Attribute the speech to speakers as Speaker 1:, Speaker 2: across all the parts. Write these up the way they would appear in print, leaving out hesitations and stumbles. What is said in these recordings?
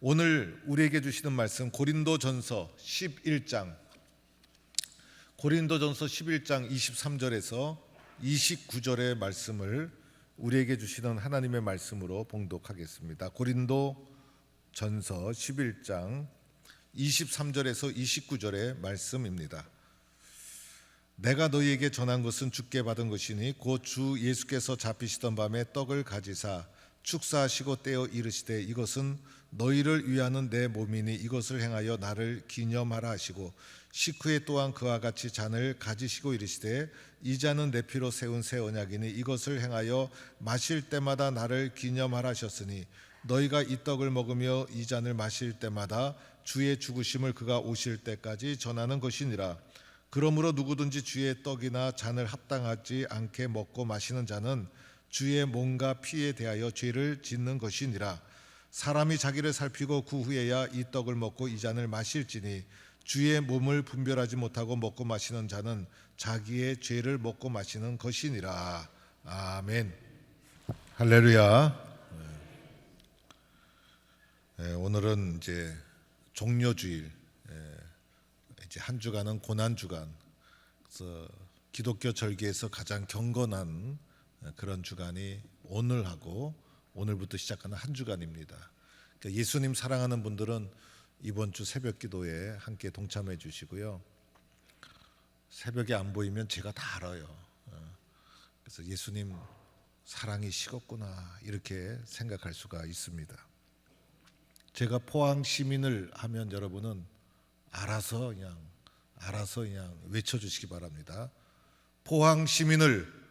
Speaker 1: 오늘 우리에게 주시는 말씀 고린도전서 11장 23절에서 29절의 말씀을 우리에게 주시는 하나님의 말씀으로 봉독하겠습니다. 고린도전서 11장 23절에서 29절의 말씀입니다. 내가 너희에게 전한 것은 주께 받은 것이니 곧 주 예수께서 잡히시던 밤에 떡을 가지사 축사하시고 떼어 이르시되 이것은 너희를 위하는 내 몸이니 이것을 행하여 나를 기념하라 하시고 식후에 또한 그와 같이 잔을 가지시고 이르시되 이 잔은 내 피로 세운 새 언약이니 이것을 행하여 마실 때마다 나를 기념하라 하셨으니 너희가 이 떡을 먹으며 이 잔을 마실 때마다 주의 죽으심을 그가 오실 때까지 전하는 것이니라. 그러므로 누구든지 주의 떡이나 잔을 합당하지 않게 먹고 마시는 자는 주의 몸과 피에 대하여 죄를 짓는 것이니라. 사람이 자기를 살피고 그 후에야 이 떡을 먹고 이 잔을 마실지니 주의 몸을 분별하지 못하고 먹고 마시는 자는 자기의 죄를 먹고 마시는 것이니라. 아멘. 할렐루야. 오늘은 이제 종료주일, 이제 한 주간은 고난 주간. 그래서 기독교 절기에서 가장 경건한 그런 주간이 오늘하고 오늘부터 시작하는 한 주간입니다. 그러니까 예수님 사랑하는 분들은 이번 주 새벽 기도에 함께 동참해 주시고요. 새벽에 안 보이면 제가 다 알아요. 그래서 예수님 사랑이 식었구나 이렇게 생각할 수가 있습니다. 제가 포항 시민을 하면 여러분은 알아서 그냥 외쳐주시기 바랍니다. 포항 시민을,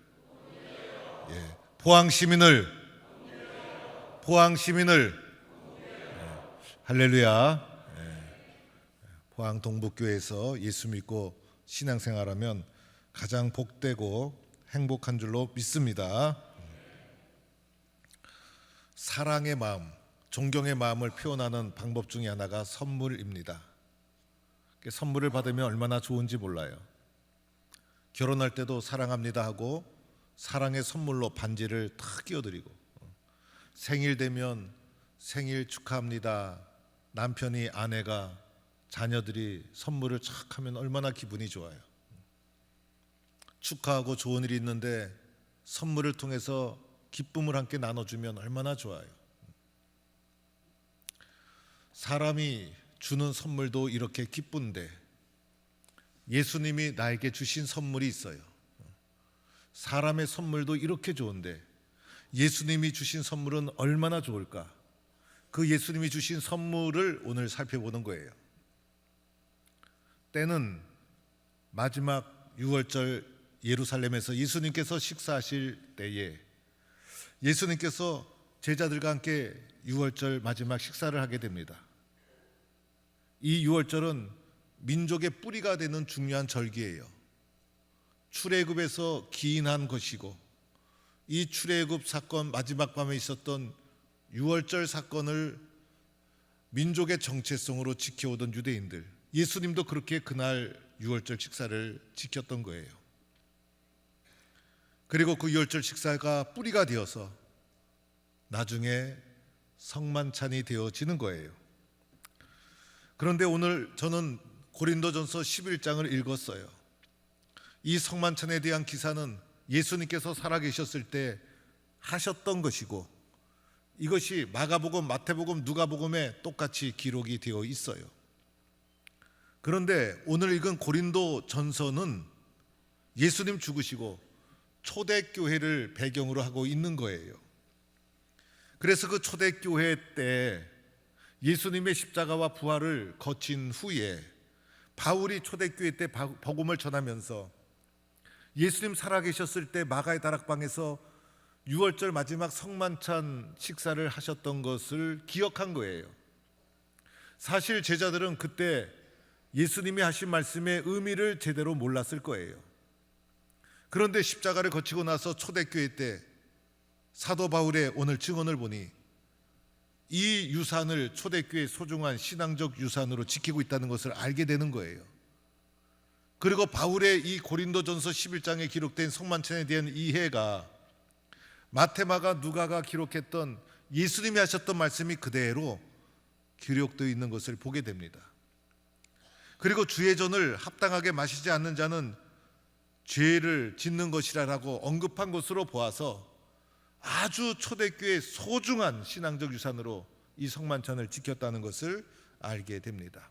Speaker 1: 포항 시민을. 할렐루야. 포항 동북교회에서 예수 믿고 신앙생활하면 가장 복되고 행복한 줄로 믿습니다. 사랑의 마음, 존경의 마음을 표현하는 방법 중에 하나가 선물입니다. 선물을 받으면 얼마나 좋은지 몰라요. 결혼할 때도 사랑합니다 하고 사랑의 선물로 반지를 탁 끼워드리고, 생일 되면 생일 축하합니다. 남편이, 아내가, 자녀들이 선물을 착 하면 얼마나 기분이 좋아요. 축하하고 좋은 일이 있는데 선물을 통해서 기쁨을 함께 나눠주면 얼마나 좋아요. 사람이 주는 선물도 이렇게 기쁜데 예수님이 나에게 주신 선물이 있어요. 사람의 선물도 이렇게 좋은데 예수님이 주신 선물은 얼마나 좋을까? 그 예수님이 주신 선물을 오늘 살펴보는 거예요. 때는 마지막 유월절 예루살렘에서 예수님께서 식사하실 때에 예수님께서 제자들과 함께 유월절 마지막 식사를 하게 됩니다. 이 유월절은 민족의 뿌리가 되는 중요한 절기예요. 출애굽에서 기인한 것이고 이 출애굽 사건 마지막 밤에 있었던 유월절 사건을 민족의 정체성으로 지켜오던 유대인들, 예수님도 그렇게 그날 유월절 식사를 지켰던 거예요. 그리고 그 유월절 식사가 뿌리가 되어서 나중에 성만찬이 되어지는 거예요. 그런데 오늘 저는 고린도전서 11장을 읽었어요. 이 성만찬에 대한 기사는 예수님께서 살아계셨을 때 하셨던 것이고 이것이 마가복음, 마태복음, 누가복음에 똑같이 기록이 되어 있어요. 그런데 오늘 읽은 고린도전서는 예수님 죽으시고 초대교회를 배경으로 하고 있는 거예요. 그래서 그 초대교회 때 예수님의 십자가와 부활을 거친 후에 바울이 초대교회 때 복음을 전하면서 예수님 살아계셨을 때 마가의 다락방에서 유월절 마지막 성만찬 식사를 하셨던 것을 기억한 거예요. 사실 제자들은 그때 예수님이 하신 말씀의 의미를 제대로 몰랐을 거예요. 그런데 십자가를 거치고 나서 초대교회 때 사도 바울의 오늘 증언을 보니 이 유산을 초대교회의 소중한 신앙적 유산으로 지키고 있다는 것을 알게 되는 거예요. 그리고 바울의 이 고린도전서 11장에 기록된 성만찬에 대한 이해가 마태, 마가, 누가가 기록했던 예수님이 하셨던 말씀이 그대로 기록되어 있는 것을 보게 됩니다. 그리고 주의 전을 합당하게 마시지 않는 자는 죄를 짓는 것이라고 언급한 것으로 보아서 아주 초대교회의 소중한 신앙적 유산으로 이 성만찬을 지켰다는 것을 알게 됩니다.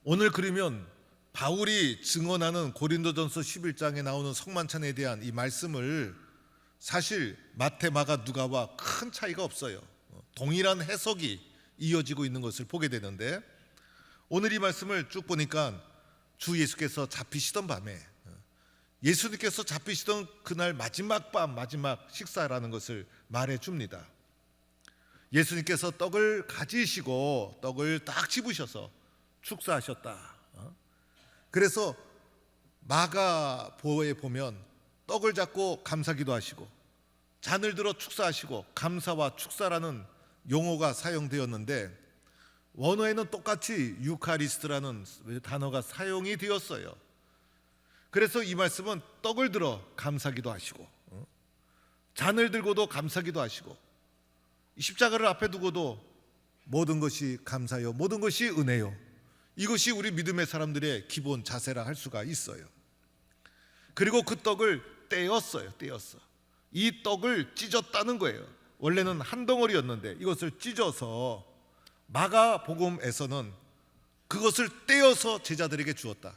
Speaker 1: 오늘 그러면 바울이 증언하는 고린도전서 11장에 나오는 성만찬에 대한 이 말씀을 사실 마태, 마가, 누가와 큰 차이가 없어요. 동일한 해석이 이어지고 있는 것을 보게 되는데, 오늘 이 말씀을 쭉 보니까 주 예수께서 잡히시던 밤에, 예수님께서 잡히시던 그날 마지막 밤, 마지막 식사라는 것을 말해 줍니다. 예수님께서 떡을 가지시고 떡을 딱 집으셔서 축사하셨다. 그래서 마가복음에 보면 떡을 잡고 감사기도 하시고 잔을 들어 축사하시고 감사와 축사라는 용어가 사용되었는데, 원어에는 똑같이 유카리스트라는 단어가 사용이 되었어요. 그래서 이 말씀은 떡을 들어 감사기도 하시고 잔을 들고도 감사기도 하시고 십자가를 앞에 두고도 모든 것이 감사요, 모든 것이 은혜요, 이것이 우리 믿음의 사람들의 기본 자세라 할 수가 있어요. 그리고 그 떡을 떼었어요. 이 떡을 찢었다는 거예요. 원래는 한 덩어리였는데 이것을 찢어서 마가복음에서는 그것을 떼어서 제자들에게 주었다.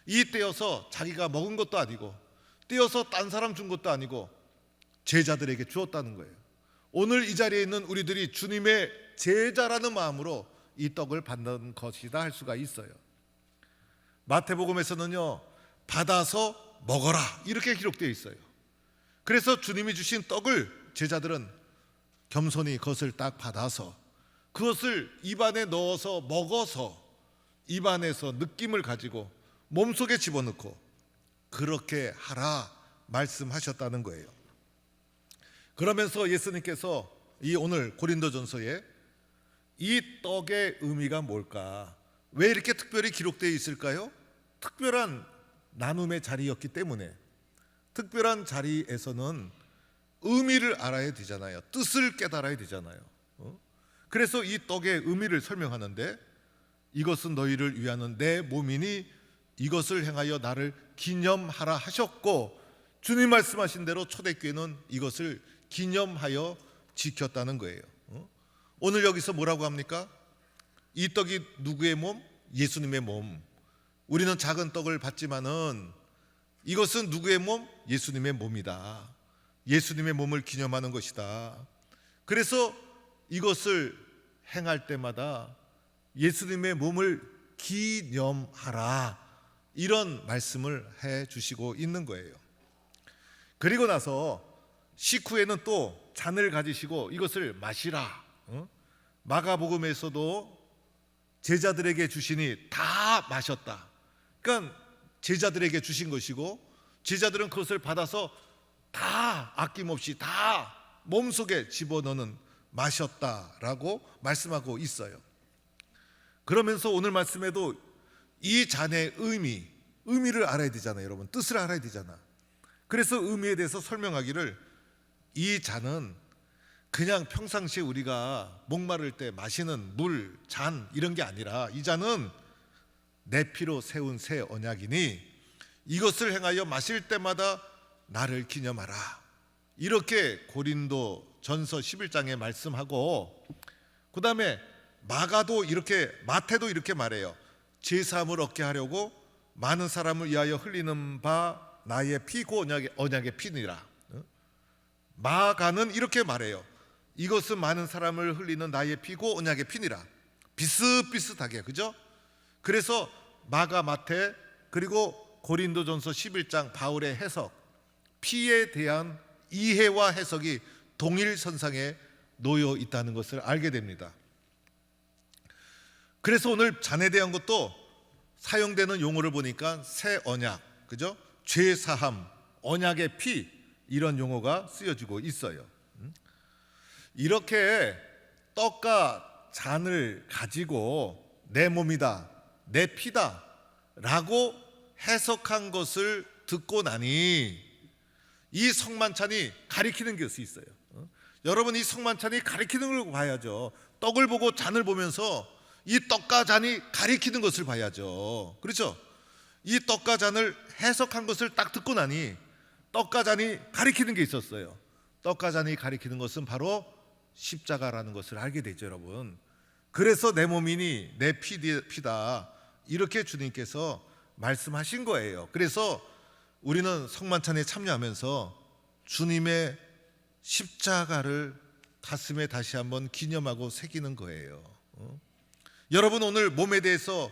Speaker 1: 이 떼어서 자기가 먹은 것도 아니고 떼어서 딴 사람 준 것도 아니고 제자들에게 주었다는 거예요. 오늘 이 자리에 있는 우리들이 주님의 제자라는 마음으로 이 떡을 받는 것이다 할 수가 있어요. 마태복음에서는요, 받아서 먹어라 이렇게 기록되어 있어요. 그래서 주님이 주신 떡을 제자들은 겸손히 그것을 딱 받아서 그것을 입안에 넣어서 먹어서 입안에서 느낌을 가지고 몸속에 집어넣고 그렇게 하라 말씀하셨다는 거예요. 그러면서 예수님께서 이 오늘 고린도전서에 이 떡의 의미가 뭘까? 왜 이렇게 특별히 기록되어 있을까요? 특별한 나눔의 자리였기 때문에, 특별한 자리에서는 의미를 알아야 되잖아요. 뜻을 깨달아야 되잖아요. 그래서 이 떡의 의미를 설명하는데, 이것은 너희를 위하는 내 몸이니 이것을 행하여 나를 기념하라 하셨고, 주님 말씀하신 대로 초대교회는 이것을 기념하여 지켰다는 거예요. 오늘 여기서 뭐라고 합니까? 이 떡이 누구의 몸? 예수님의 몸. 우리는 작은 떡을 받지만은 이것은 누구의 몸? 예수님의 몸이다. 예수님의 몸을 기념하는 것이다. 그래서 이것을 행할 때마다 예수님의 몸을 기념하라, 이런 말씀을 해 주시고 있는 거예요. 그리고 나서 식후에는 또 잔을 가지시고 이것을 마시라. 마가복음에서도 제자들에게 주시니 다 마셨다. 그러니까 제자들에게 주신 것이고 제자들은 그것을 받아서 다 아낌없이 다 몸속에 집어넣는, 마셨다라고 말씀하고 있어요. 그러면서 오늘 말씀에도 이 잔의 의미를 알아야 되잖아요. 여러분, 뜻을 알아야 되잖아. 그래서 의미에 대해서 설명하기를, 이 잔은 그냥 평상시에 우리가 목마를 때 마시는 물, 잔 이런 게 아니라 이 잔은 내 피로 세운 새 언약이니 이것을 행하여 마실 때마다 나를 기념하라, 이렇게 고린도 전서 11장에 말씀하고, 그 다음에 마태도 이렇게 말해요. 제사함을 얻게 하려고 많은 사람을 위하여 흘리는 바 나의 피고 언약의 피니라. 마가는 이렇게 말해요. 이것은 많은 사람을 흘리는 나의 피고 언약의 피니라. 비슷비슷하게, 그죠? 그래서 마가, 마태, 그리고 고린도전서 11장 바울의 해석, 피에 대한 이해와 해석이 동일선상에 놓여 있다는 것을 알게 됩니다. 그래서 오늘 잔에 대한 것도 사용되는 용어를 보니까 새 언약, 그죠? 죄 사함, 언약의 피, 이런 용어가 쓰여지고 있어요. 이렇게 떡과 잔을 가지고 내 몸이다, 내 피다 라고 해석한 것을 듣고 나니 이 성만찬이 가리키는 것이 있어요. 여러분, 이 성만찬이 가리키는 걸 봐야죠. 떡을 보고 잔을 보면서 이 떡과 잔이 가리키는 것을 봐야죠. 그렇죠? 이 떡과 잔을 해석한 것을 딱 듣고 나니 떡과 잔이 가리키는 게 있었어요. 떡과 잔이 가리키는 것은 바로 십자가라는 것을 알게 되죠, 여러분. 그래서 내 몸이니 내 피다, 이렇게 주님께서 말씀하신 거예요. 그래서 우리는 성만찬에 참여하면서 주님의 십자가를 가슴에 다시 한번 기념하고 새기는 거예요. 여러분, 오늘 몸에 대해서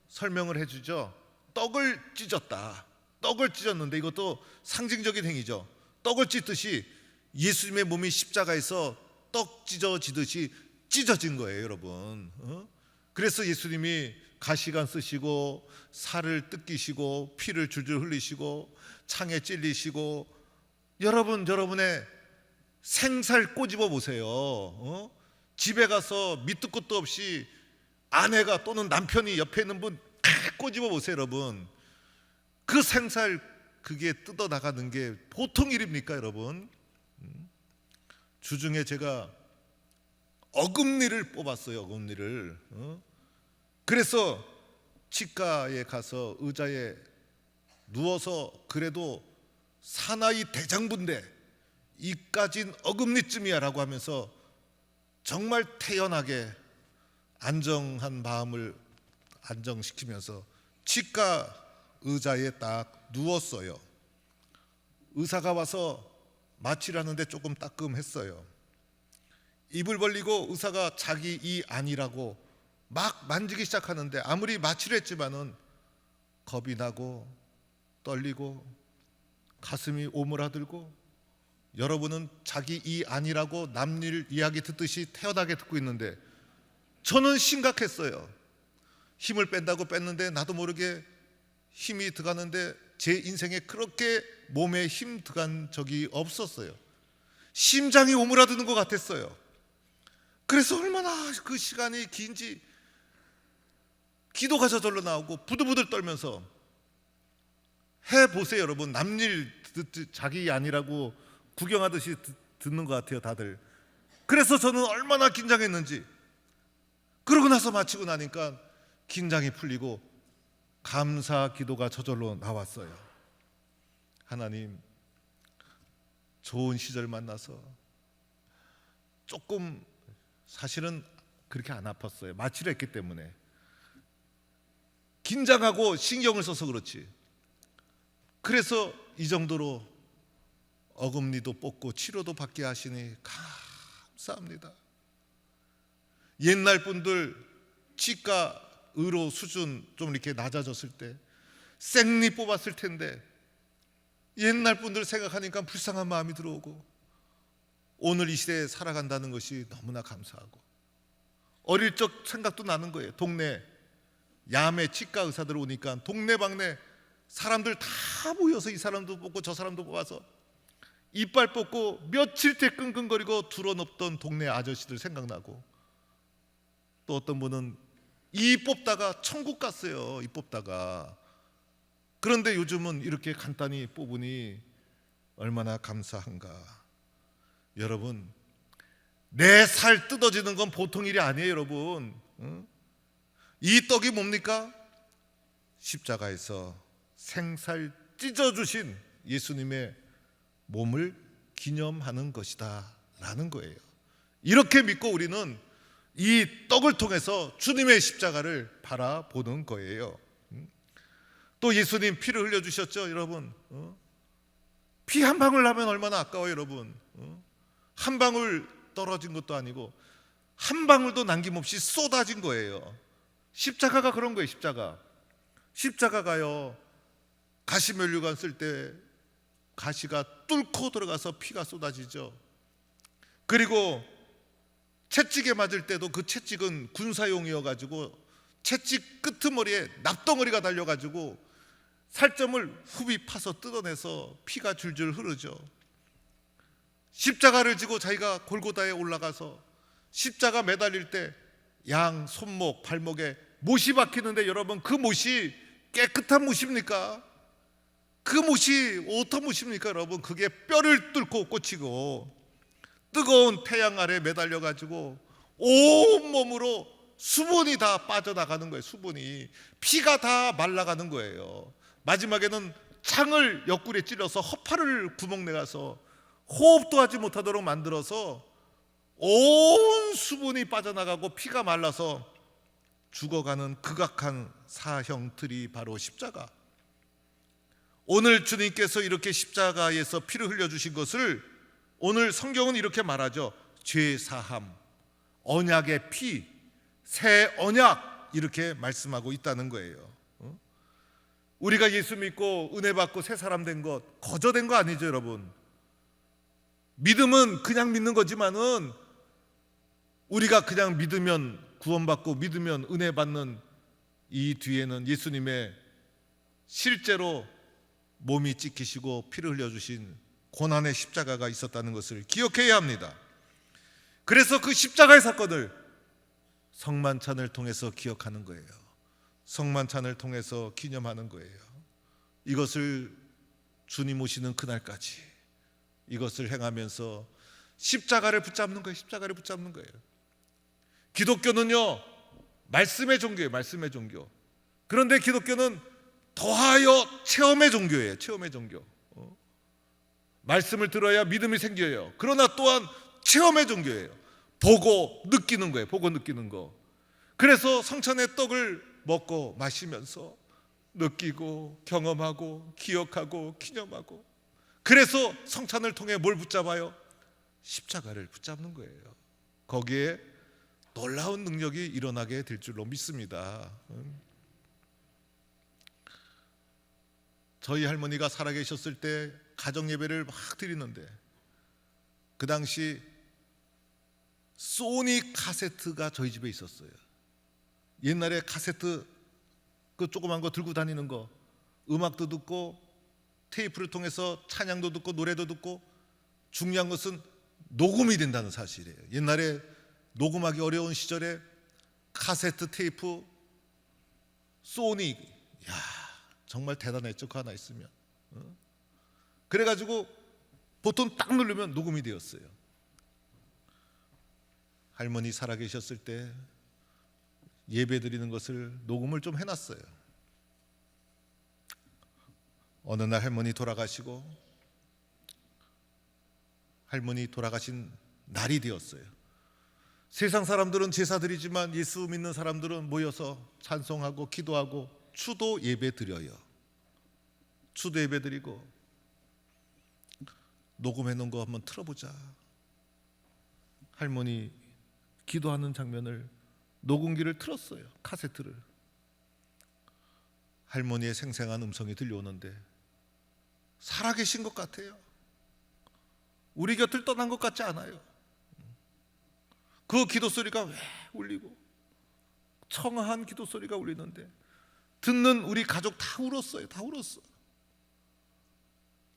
Speaker 1: 설명을 해주죠. 떡을 찢었다. 떡을 찢었는데 이것도 상징적인 행위죠. 떡을 찢듯이 예수님의 몸이 십자가에서 떡 찢어지듯이 찢어진 거예요, 여러분. 그래서 예수님이 가시관 쓰시고 살을 뜯기시고 피를 줄줄 흘리시고 창에 찔리시고, 여러분의 생살 꼬집어 보세요. 집에 가서 밑도 끝도 없이 아내가 또는 남편이 옆에 있는 분 꼬집어 보세요, 여러분. 그 생살, 그게 뜯어 나가는 게 보통 일입니까, 여러분? 주중에 제가 어금니를 뽑았어요, 어금니를. 그래서 치과에 가서 의자에 누워서 그래도 사나이 대장부인데 이까진 어금니쯤이야 라고 하면서 정말 태연하게 안정한 마음을 안정시키면서 치과 의자에 딱 누웠어요. 의사가 와서 마취를 하는데 조금 따끔했어요. 입을 벌리고 의사가 자기 이 아니라고 막 만지기 시작하는데 아무리 마취를 했지만은 겁이 나고 떨리고 가슴이 오므라들고, 여러분은 자기 이 아니라고 남일 이야기 듣듯이 태연하게 듣고 있는데 저는 심각했어요. 힘을 뺀다고 뺐는데 나도 모르게 힘이 들어가는데 제 인생에 그렇게 몸에 힘 들어간 적이 없었어요. 심장이 오므라드는 것 같았어요. 그래서 얼마나 그 시간이 긴지 기도가 저절로 나오고 부들부들 떨면서 해보세요, 여러분. 남일 자기 아니라고 구경하듯이 듣는 것 같아요, 다들. 그래서 저는 얼마나 긴장했는지. 그러고 나서 마치고 나니까 긴장이 풀리고 감사 기도가 저절로 나왔어요. 하나님, 좋은 시절 만나서 조금, 사실은 그렇게 안 아팠어요. 마취를 했기 때문에. 긴장하고 신경을 써서 그렇지. 그래서 이 정도로 어금니도 뽑고 치료도 받게 하시니 감사합니다. 옛날 분들 치과 의료 수준 좀 이렇게 낮아졌을 때 생리 뽑았을 텐데 옛날 분들 생각하니까 불쌍한 마음이 들어오고, 오늘 이 시대에 살아간다는 것이 너무나 감사하고, 어릴 적 생각도 나는 거예요. 동네 야매 치과 의사들 오니까 동네방네 사람들 다 모여서 이 사람도 뽑고 저 사람도 뽑아서 이빨 뽑고 며칠째 끙끙거리고 두러눕던 동네 아저씨들 생각나고, 또 어떤 분은 이 뽑다가 천국 갔어요. 이 뽑다가. 그런데 요즘은 이렇게 간단히 뽑으니 얼마나 감사한가. 여러분, 내 살 뜯어지는 건 보통 일이 아니에요, 여러분. 이 떡이 뭡니까? 십자가에서 생살 찢어주신 예수님의 몸을 기념하는 것이다 라는 거예요. 이렇게 믿고 우리는 이 떡을 통해서 주님의 십자가를 바라보는 거예요. 또 예수님 피를 흘려주셨죠, 여러분. 피 한 방울 나면 얼마나 아까워요, 여러분. 한 방울 떨어진 것도 아니고 한 방울도 남김없이 쏟아진 거예요. 십자가가 그런 거예요. 십자가가요, 가시면류관 쓸 때 가시가 뚫고 들어가서 피가 쏟아지죠. 그리고 채찍에 맞을 때도 그 채찍은 군사용이어가지고 채찍 끄트머리에 납덩어리가 달려가지고 살점을 훅이 파서 뜯어내서 피가 줄줄 흐르죠. 십자가를 지고 자기가 골고다에 올라가서 십자가 매달릴 때 양 손목 발목에 못이 박히는데, 여러분, 그 못이 깨끗한 못입니까? 그 못이 어떤 못입니까, 여러분? 그게 뼈를 뚫고 꽂히고 뜨거운 태양 아래 매달려 가지고 온몸으로 수분이 다 빠져나가는 거예요. 수분이, 피가 다 말라가는 거예요. 마지막에는 창을 옆구리에 찔러서 허파를 구멍 내가서 호흡도 하지 못하도록 만들어서 온 수분이 빠져나가고 피가 말라서 죽어가는 극악한 사형틀이 바로 십자가. 오늘 주님께서 이렇게 십자가에서 피를 흘려주신 것을 오늘 성경은 이렇게 말하죠. 죄사함, 언약의 피, 새 언약, 이렇게 말씀하고 있다는 거예요. 우리가 예수 믿고 은혜 받고 새 사람 된 것 거저된 거 아니죠, 여러분. 믿음은 그냥 믿는 거지만은 우리가 그냥 믿으면 구원받고 믿으면 은혜 받는 이 뒤에는 예수님의 실제로 몸이 찢기시고 피를 흘려주신 고난의 십자가가 있었다는 것을 기억해야 합니다. 그래서 그 십자가의 사건을 성만찬을 통해서 기억하는 거예요. 성만찬을 통해서 기념하는 거예요. 이것을 주님 오시는 그날까지 이것을 행하면서 십자가를 붙잡는 거예요. 십자가를 붙잡는 거예요. 기독교는요, 말씀의 종교예요. 말씀의 종교. 그런데 기독교는 더하여 체험의 종교예요. 체험의 종교. 말씀을 들어야 믿음이 생겨요. 그러나 또한 체험의 종교예요. 보고 느끼는 거예요. 보고 느끼는 거. 그래서 성찬의 떡을 먹고 마시면서 느끼고 경험하고 기억하고 기념하고, 그래서 성찬을 통해 뭘 붙잡아요? 십자가를 붙잡는 거예요. 거기에 놀라운 능력이 일어나게 될 줄로 믿습니다. 저희 할머니가 살아계셨을 때 가정 예배를 막 드리는데 그 당시 소니 카세트가 저희 집에 있었어요. 옛날에 카세트 그 조그만 거 들고 다니는 거, 음악도 듣고 테이프를 통해서 찬양도 듣고 노래도 듣고, 중요한 것은 녹음이 된다는 사실이에요. 옛날에 녹음하기 어려운 시절에 카세트 테이프, 소니, 야 정말 대단했죠. 그거 하나 있으면. 그래가지고 보통 딱 누르면 녹음이 되었어요. 할머니 살아계셨을 때 예배 드리는 것을 녹음을 좀 해놨어요. 어느 날 할머니 돌아가시고, 할머니 돌아가신 날이 되었어요. 세상 사람들은 제사 드리지만 예수 믿는 사람들은 모여서 찬송하고 기도하고 추도 예배 드려요. 추도 예배 드리고, 녹음해 놓은 거 한번 틀어보자. 할머니 기도하는 장면을 녹음기를 틀었어요. 카세트를. 할머니의 생생한 음성이 들려오는데 살아계신 것 같아요. 우리 곁을 떠난 것 같지 않아요. 그 기도 소리가 왜 울리고 청아한 기도 소리가 울리는데 듣는 우리 가족 다 울었어요. 다 울었어.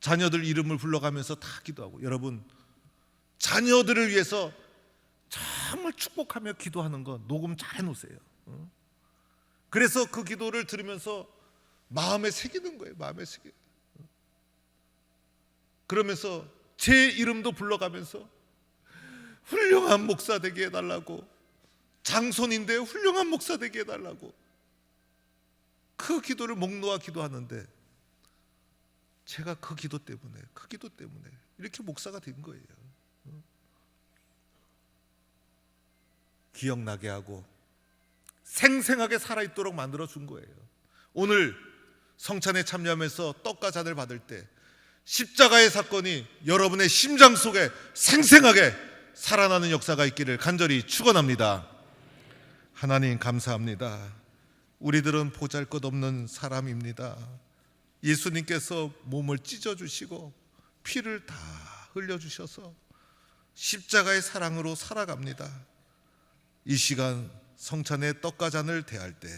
Speaker 1: 자녀들 이름을 불러가면서 다 기도하고. 여러분, 자녀들을 위해서 정말 축복하며 기도하는 거 녹음 잘 해놓으세요. 그래서 그 기도를 들으면서 마음에 새기는 거예요. 마음에 새겨. 그러면서 제 이름도 불러가면서 훌륭한 목사 되게 해달라고, 장손인데 훌륭한 목사 되게 해달라고 그 기도를 목 놓아 기도하는데, 제가 그 기도 때문에 이렇게 목사가 된 거예요. 기억나게 하고 생생하게 살아있도록 만들어준 거예요. 오늘 성찬에 참여하면서 떡과 잔을 받을 때 십자가의 사건이 여러분의 심장 속에 생생하게 살아나는 역사가 있기를 간절히 축원합니다. 하나님 감사합니다. 우리들은 보잘것없는 사람입니다. 예수님께서 몸을 찢어주시고 피를 다 흘려주셔서 십자가의 사랑으로 살아갑니다. 이 시간 성찬의 떡과 잔을 대할 때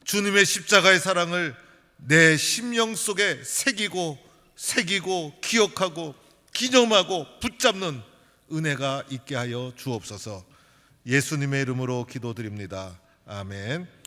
Speaker 1: 주님의 십자가의 사랑을 내 심령 속에 새기고 기억하고 기념하고 붙잡는 은혜가 있게 하여 주옵소서. 예수님의 이름으로 기도드립니다. 아멘.